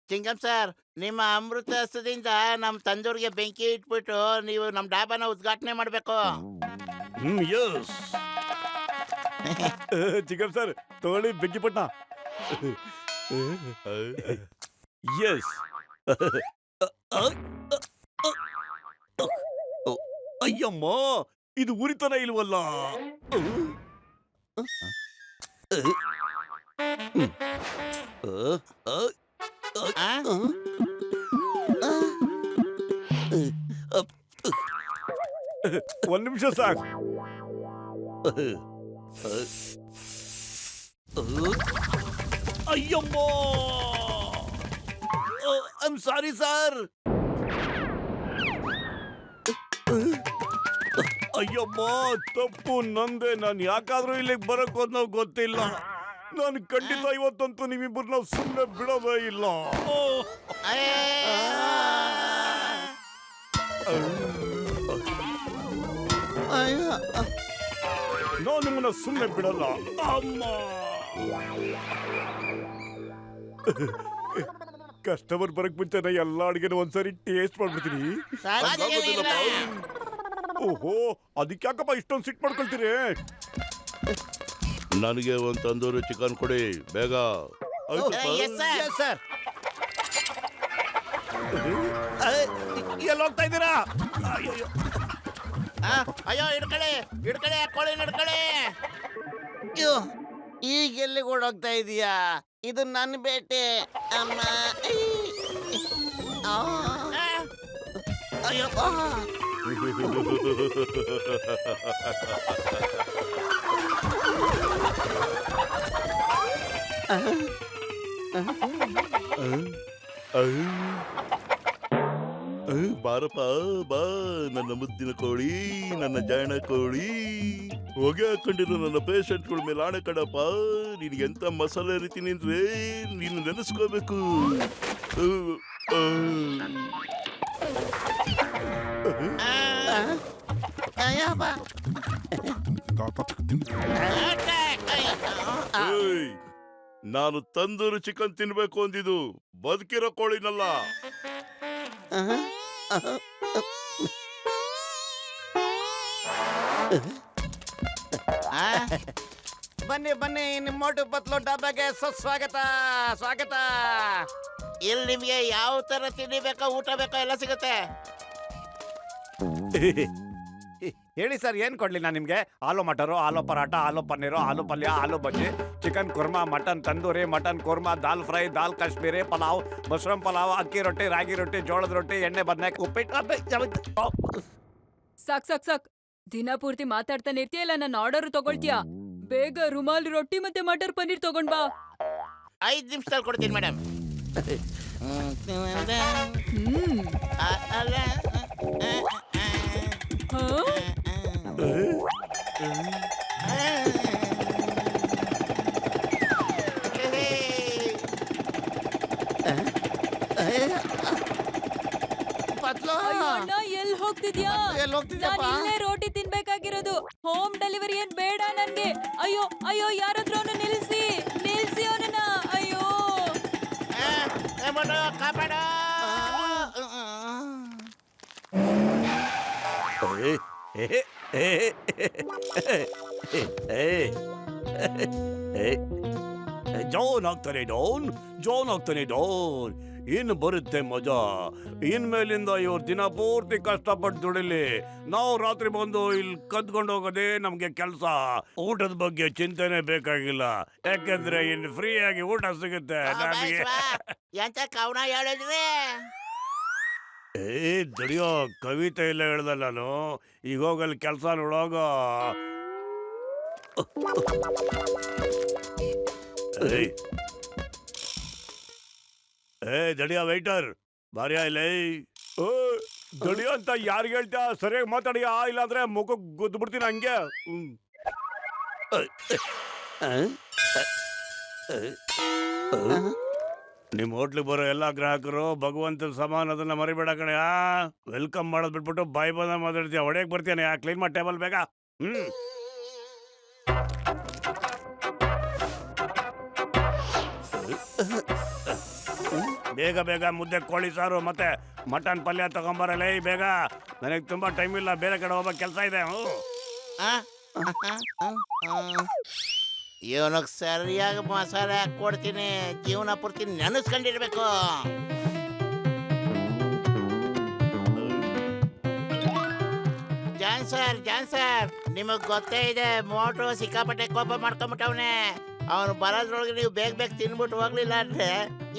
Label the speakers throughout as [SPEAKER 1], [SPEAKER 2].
[SPEAKER 1] Chingam sir, ನಿಮ್ಮ ಅಮೃತ ಹಸ್ತದಿಂದ ನಮ್ಮ ತಂದೂರಿಗೆ ಬೆಂಕಿ ಇಟ್ಬಿಟ್ಟು ನೀವು ನಮ್ಮ ಡಾಬಾನ ಉದ್ಘಾಟನೆ ಮಾಡಬೇಕು.
[SPEAKER 2] ಯಸ್ ಚಿಕನ್ ಸರ್ ತಗೊಳ್ಳಿ ಬೆಂಕಿ ಪಟ್ಟ. ಎಸ್ ಅಯ್ಯಮ್ಮ, ಇದು ಉರಿತನ ಇಲ್ವಲ್ಲ. ಒಂದ್ ನಿಮಿಷ ಸಾಕು. ಅಯ್ಯಮ್ಮ, ಐ ಆಮ್ ಸಾರಿ ಸರ್. ಅಯ್ಯಮ್ಮ, ತಪ್ಪು ನಂದೆ. ನಾನು ಯಾಕಾದ್ರೂ ಇಲ್ಲಿಗೆ ಬರಕ್ ಹೋದ್ನೋ ಗೊತ್ತಿಲ್ಲ. ನಾನು ಖಂಡಿತ ಇವತ್ತಂತೂ ನಿಮ್ಮಿಬ್ಬರನ್ನ ಸುಮ್ಮನೆ ಬಿಡೋದೇ ಇಲ್ಲ. ನಾನು ನಿಮ್ಮನ್ನ ಸುಮ್ಮನೆ ಬಿಡಲ್ಲ. ಅಮ್ಮ, ಕಸ್ಟಮರ್ ಬರಕ್ ಮುಂಚೆನ ಎಲ್ಲ ಅಡಿಗೆನ ಒಂದ್ಸರಿ ಟೇಸ್ಟ್ ಮಾಡ್ಬಿಡ್ತೀನಿ. ಓಹೋ, ಅದಕ್ಕೆ ಯಾಕಪ್ಪ ಇಷ್ಟೊಂದು ಸಿಟ್ ಮಾಡ್ಕೊಳ್ತೀರಿ?
[SPEAKER 3] ನನಗೆ ಒಂದು ತಂದೂರಿ ಚಿಕನ್ ಕೊಡಿ ಬೇಗ.
[SPEAKER 2] ಎಲ್ಲಿ ಹೋಗ್ತಾ ಇದ್ದೀರಾ?
[SPEAKER 1] ಅಯ್ಯೋ, ಹಿಡ್ಕಳಿ ಹಿಡ್ಕಳಿ, ಕೋಳಿ ಹಿಡ್ಕಳಿ. ಈಗ ಎಲ್ಲಿಗೆ ಓಡೋಗ್ತಾ ಇದೀಯಾ? ಇದು ನನ್ನ ಬೇಟೆ ಅಮ್ಮ. ಅಯ್ಯೋ,
[SPEAKER 3] ಬಾರಪ್ಪ ಬಾ, ನನ್ನ ಮುದ್ದಿನ ಕೋಳಿ, ನನ್ನ ಜಾಣ ಕೋಳಿ. ಹೊಗೆ ಹಾಕೊಂಡಿರೋ ನನ್ನ ಪೇಷಂಟ್ಗಳ ಮೇಲೆ ಆಣೆ ಕಡಪ್ಪ. ನಿನಗೆ ಎಂತ ಮಸಾಲೆ ರೀತಿನಿ ಅಂದ್ರೆ ನೀನು ನೆನೆಸ್ಕೋಬೇಕು. ನಾನು ತಂದೂರಿ ಚಿಕನ್ ತಿನ್ಬೇಕು ಅಂದಿದ್ದು ಬದುಕಿರೋ ಕೋಳಿನಲ್ಲ.
[SPEAKER 1] ಬನ್ನಿ ಬನ್ನಿ, ನಿಮ್ಮ ಮೋಟು ಪತ್ಲು ಡಬ್ಬಾಗೆ ಸುಸ್ವಾಗತ, ಸ್ವಾಗತ. ಇಲ್ಲಿ ನಿಮ್ಗೆ ಯಾವ ತರ ತಿಂಡಿ ಬೇಕೋ, ಊಟ ಬೇಕೋ ಎಲ್ಲ ಸಿಗುತ್ತೆ.
[SPEAKER 2] ಹೇಳಿ ಸರ್, ಏನ್ ಕೊಡ್ಲಿ ನಾನು ನಿಮ್ಗೆ? ಆಲೂ ಮಟರು, ಆಲೂ ಪರಾಟ, ಆಲೂ ಪನ್ನೀರು, ಆಲೂ ಪಲ್ಯ, aloo bajji, chicken kurma, mutton tandoori, mutton kurma, dal fry, dal Kashmiri, pulao, mushroom pulao, ಅಕ್ಕಿ ರೊಟ್ಟಿ, ರಾಗಿ ರೊಟ್ಟಿ, ಜೋಳದ ರೊಟ್ಟಿ, ಎಣ್ಣೆ ಬದನೆಕಾಯಿ, ಉಪ್ಪಿಟ್ಟು.
[SPEAKER 4] ಸಾಕ್ ಸಾಕ್ ಸಾಕ್, ದಿನ ಪೂರ್ತಿ ಮಾತಾಡ್ತಾನೆ ಇರ್ತೀಯಲ್ಲ, ನನ್ನ ಆರ್ಡರ್ ತಗೊಳ್ತೀಯಾ? ಬೇಗ ರುಮಾಲ್ ರೊಟ್ಟಿ ಮತ್ತೆ ಮಟರ್ ಪನ್ನೀರ್ ತಗೊಂಡ್ ಬಾ.
[SPEAKER 1] 5 ನಿಮಿಷದಲ್ಲಿ ಕೊಡ್ತೀನಿ ಮೇಡಮ್.
[SPEAKER 4] ಎಲ್ಲಿ ಹೋಗ್ತಿದ್ಯಾ? ಇಲ್ಲೇ ರೋಟಿ ತಿನ್ಬೇಕಾಗಿರೋದು. ಹೋಮ್ ಡೆಲಿವರಿ ಏನ್ ಬೇಡ ನನ್ಗೆ. ಅಯ್ಯೋ ಅಯ್ಯೋ, ಯಾರಾದ್ರೂ ಅವನು ನಿಲ್ಸಿ ನಿಲ್ಸಿ ಅವನನ್ನ. ಅಯ್ಯೋ
[SPEAKER 1] ಕಾಪಾಡ.
[SPEAKER 2] ಜಾನ್ ಆಗ್ತಾನೆ ಡೌನ್, ಜಾನ್ ಆಗ್ತಾನೆ ಡೌನ್. ಇನ್ನು ಬರುತ್ತೆ ಮಜಾ. ಇನ್ಮೇಲಿಂದ ಇವ್ರು ದಿನ ಪೂರ್ತಿ ಕಷ್ಟಪಟ್ಟು ದುಡಿಲಿ, ನಾವು ರಾತ್ರಿ ಬಂದು ಇಲ್ಲಿ ಕದ್ಕೊಂಡು ಹೋಗೋದೇ ನಮ್ಗೆ ಕೆಲಸ. ಊಟದ ಬಗ್ಗೆ ಚಿಂತೆನೆ ಬೇಕಾಗಿಲ್ಲ, ಯಾಕೆಂದ್ರೆ ಇನ್ನು ಫ್ರೀ ಆಗಿ ಊಟ ಸಿಗುತ್ತೆ ನಮಗೆ.
[SPEAKER 1] ಎಂತ ಕವನ ಹೇಳಿದ್ರಿ?
[SPEAKER 2] ದುಡಿಯೋ ಕವಿತೆ ಇಲ್ಲ ಹೇಳ್ದ ನಾನು. ಈಗ ಹೋಗಲ್ಲಿ ಕೆಲಸ ನೋಡೋಗ. ದಡಿಯ ವೈಟರ್ ಬಾರಿಯಾ ಇಲ್ಲ. ದಡಿಯ ಅಂತ ಯಾರಿಗೆ ಹೇಳ್ತಾ? ಸರಿಯಾಗಿ ಮಾತಾಡಿಯಾ, ಇಲ್ಲಾಂದ್ರೆ ಮುಖಕ್ಕೆ ಗುದ್ದು ಬಿಡ್ತೀನಿ ಹಂಗೆ. ನಿಮ್ ಹೋಟ್ಲಿಗೆ ಬರೋ ಎಲ್ಲಾ ಗ್ರಾಹಕರು ಭಗವಂತನ ಸಮಾನ, ಅದನ್ನ ಮರಿಬೇಡ ಕಣೆ. ವೆಲ್ಕಮ್ ಮಾಡೋದ್ ಬಿಟ್ಬಿಟ್ಟು ಬಾಯ್ ಬಂದ ಮಾತಾಡ್ತೀಯ. ಹೊಡೆಯಕ್ ಬರ್ತೀಯಾನೆ? ಕ್ಲೀನ್ ಮಾಡಿ ಟೇಬಲ್ ಬೇಗ. ಬೇಗ ಬೇಗ ಮುದ್ದೆ, ಕೋಳಿ ಸಾರು ಮತ್ತೆ ಮಟನ್ ಪಲ್ಯ ತಗೊಂಬರಲ್ಲ ಬೇಗ. ನನಗೆ ತುಂಬಾ ಟೈಮ್ ಇಲ್ಲ, ಬೇರೆ ಕಡೆ ಹೋಗೋ ಕೆಲಸ ಇದೆ.
[SPEAKER 1] ಇವನಿಗೆ ಸರಿಯಾಗಿ ಮಸಾಲೆ ಹಾಕೊಡ್ತೀನಿ, ಜೀವನ ಪೂರ್ತಿ ನೆನೆಸ್ಕೊಂಡಿರ್ಬೇಕು. ಜಾನ್ ಸರ್ ನಿಮಗ್ ಗೊತ್ತೇ ಇದೆ, ಮೋಟು ಸಿಕ್ಕಾಪಟ್ಟೆ ಕೋಪ ಮಾಡ್ಕೊಂಬಿಟ್ಟವನೆ. ಅವನು ಬರೋದ್ರೊಳಗೆ ನೀವು ಬೇಗ ಬೇಗ ತಿನ್ಬಿಟ್ಟು ಹೋಗ್ಲಿಲ್ಲ ಅಂದ್ರೆ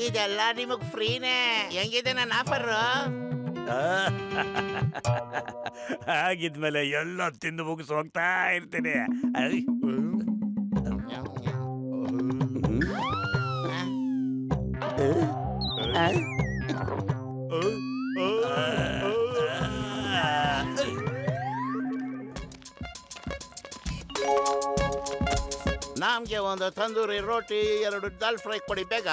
[SPEAKER 1] ಇದೆಲ್ಲ ನಿಮಗ್ ಫ್ರೀನೇ. ಹೆಂಗಿದೆ ನನ್ನ ಆಫರ್?
[SPEAKER 2] ಹಾಗಿದ್ಮೇಲೆ ಎಲ್ಲ ತಿಂದು ಮುಗಿಸ್ ಹೋಗ್ತಾ ಇರ್ತೀನಿ.
[SPEAKER 1] ನಮ್ಗೆ ಒಂದು ತಂದೂರಿ ರೋಟಿ, 2 ದಾಲ್ ಫ್ರೈ ಕೊಡಿ ಬೇಗ.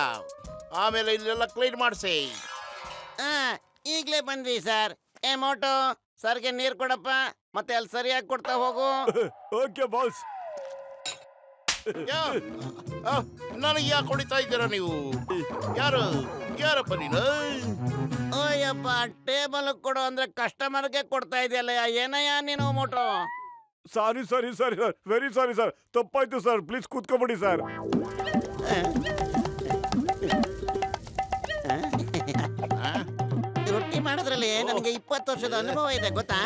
[SPEAKER 1] ಆಮೇಲೆ ಇಲ್ಲೆಲ್ಲ ಕ್ಲೀನ್ ಮಾಡಿಸಿ. ಈಗಲೇ ಬಂದ್ವಿ ಸರ್. ಮೋಟು ಸರ್ಗೆ ನೀರು ಕೊಡಪ್ಪ, ಮತ್ತೆ ಅಲ್ಲಿ ಸರಿಯಾಗಿ ಕೊಡ್ತಾ ಹೋಗು.
[SPEAKER 2] Okay boss.
[SPEAKER 1] ನನಗೆ ಯಾಕೆ ಹೊಡಿತಾ ಇದ್ದೀರಾ ನೀವು? ಯಾರಪ್ಪ ನೀನು? ಓಯಪ್ಪ, ಟೇಬಲ್ ಕೊಡು ಅಂದ್ರೆ ಕಸ್ಟಮರ್ಗೆ ಕೊಡ್ತಾ ಇದೆಯಲ್ಲ, ಏನಯ್ಯ ನೀನು ಮೋಟು?
[SPEAKER 2] ಸಾರಿ ವೆರಿ ಸಾರಿ ಸರ್, ತಪ್ಪಾಯ್ತು ಸರ್. ಪ್ಲೀಸ್ ಕೂತ್ಕೊಬಿಡಿ ಸರ್.
[SPEAKER 1] ರೊಟ್ಟಿ ಮಾಡೋದ್ರಲ್ಲಿ ನನಗೆ 20 ವರ್ಷದ ಅನುಭವ ಇದೆ ಗೊತ್ತಾ?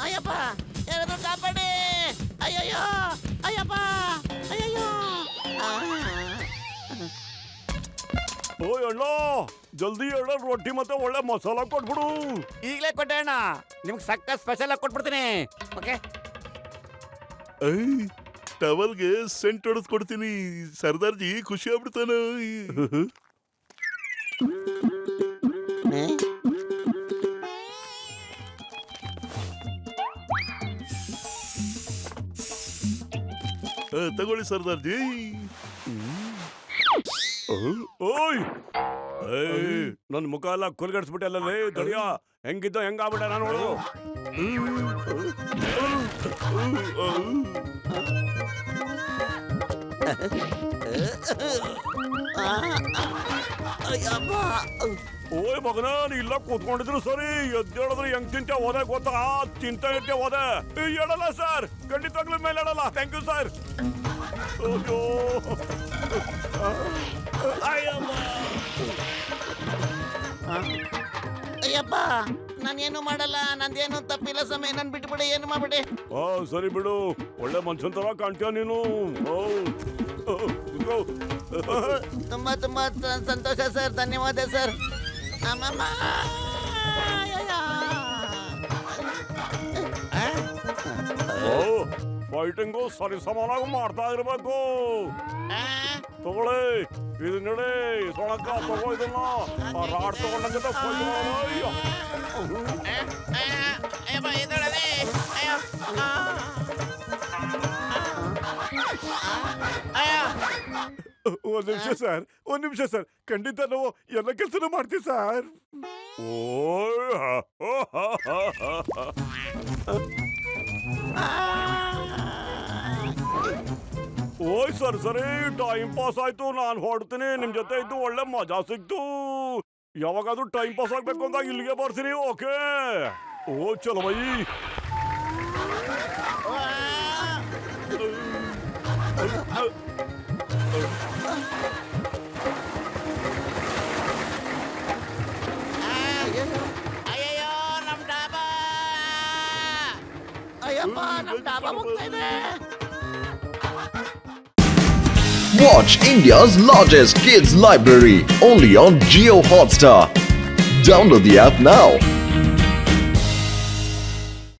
[SPEAKER 1] ಅಯ್ಯಪ್ಪ, ಯಾರಾದ್ರೂ ಕಾಪಾಡಿ! ಅಯ್ಯಯ್ಯೋ, ಅಯ್ಯಪ್ಪ, ಅಯ್ಯಯ್ಯೋ!
[SPEAKER 2] ಓಯ್ ಅಣ್ಣ, ಜಲ್ದಿ ಅಣ್ಣ, ರೊಟ್ಟಿ ಮತ್ತೆ ಒಳ್ಳೆ ಮಸಾಲ ಕೊಟ್ಬಿಡು.
[SPEAKER 1] ಈಗಲೇ ಕೊಟ್ಟೆ ಅಣ್ಣ, ನಿಮ್ಗೆ ಸಕ್ಕ ಸ್ಪೆಷಲ್ ಆಗಿ ಕೊಟ್ಬಿಡ್ತೀನಿ. ಓಕೆ,
[SPEAKER 3] ಟವಲ್ಗೆ ಸೆಂಟ್ ಹೊಡೆದ್ ಕೊಡ್ತೀನಿ. ಸರ್ದಾರ್ಜಿ ಖುಷಿ ಆಗ್ಬಿಡ್ತಾನ. ತಗೊಳ್ಳಿ ಸರ್ದಾರ್ಜಿ.
[SPEAKER 2] ಓಯ್ ನನ್ ಮುಖ ಎಲ್ಲ ಕುಲ್ಗಡ್ಸ್ಬಿಟ್ಟಲ್ಲೇ ದಡಿಯ. ಹೆಂಗಿದ್ದ ಹೆಂಗಾಗ್ಬಿಟ್ಟ ನಾನು ನೋಡು. ಓಯ್ ಮಗನ, ನೀ ಇಲ್ಲ ಕೂತ್ಕೊಂಡಿದ್ರು ಸರಿ, ಎದ್ದೇಳಿದ್ರೆ ಹೆಂಗ್ ತಿಂತೆ ಹೋದೆ ಗೊತ್ತಾ? ತಿಂತ ಇರ್ತೆ ಹೋದೆ. ಹೇಳಲ್ಲ ಸರ್, ಖಂಡಿತವಾಗ್ಲೂ ಮೇಲೆ ಹೇಳಲ್ಲ. Thank you sir. ಅಯ್ಯೋ
[SPEAKER 1] ಅಯ್ಯಪ್ಪ, ನಾನೇನು ಮಾಡಲ್ಲ, ನಂದೇನು ತಪ್ಪಿಲ್ಲ ಸಮಯ, ನನ್ ಬಿಟ್ಬಿಡಿ, ಏನು ಮಾಡ್ಬಿಡಿ.
[SPEAKER 2] ಸರಿ ಬಿಡು, ಒಳ್ಳೆ ಮನ್ಸನ್ ತರ ಕಾಣ್ತೀಯ ನೀನು.
[SPEAKER 1] ತುಂಬಾ ತುಂಬಾ ಸಂತೋಷ ಸರ್, ಧನ್ಯವಾದ ಸರ್. ಅಮ್ಮಮ್ಮ,
[SPEAKER 2] ಫೈಟಿಂಗು ಸರಿ ಸಮಾನಾಗಿ ಮಾಡ್ತಾ ಇರ್ಬೇಕು. ತಗೊಳ್ಳಿ ಇದು ನಡೆ ಸೊಳಕ, ತಗೋ ಇದನ್ನ. ರಾಡ್ ತಗೊಂಡಂಗೆ ಒಂದ್ ನಿಮಿಷ ಸರ್, ಖಂಡಿತ ನಾವು ಎಲ್ಲ ಕೆಲಸನೂ ಮಾಡ್ತೀವಿ ಸರ್. ಓಯ್ ಸರಿ, ಟೈಮ್ ಪಾಸ್ ಆಯ್ತು, ನಾನು ಹೊಡ್ತೀನಿ. ನಿಮ್ ಜೊತೆ ಇದ್ದು ಒಳ್ಳೆ ಮಜಾ ಸಿಕ್ತು. ಯಾವಾಗಾದ್ರೂ ಟೈಮ್ ಪಾಸ್ ಆಗ್ಬೇಕು ಅಂದಾಗ ಇಲ್ಲಿಗೆ ಬರ್ತೀನಿ. ಓಕೆ, ಓ ಚಲೋ ಬೈ.
[SPEAKER 1] ಅಯ್ಯಯ್ಯೋ, ನಮ್ ಡಾಬಾ! ಅಯ್ಯಪ್ಪ, ನಮ್ ಡಾಬಾ ಹೋಗ್ತಾ ಇದೆ.
[SPEAKER 5] Watch India's largest kids library only on Jio Hotstar. Download the app now.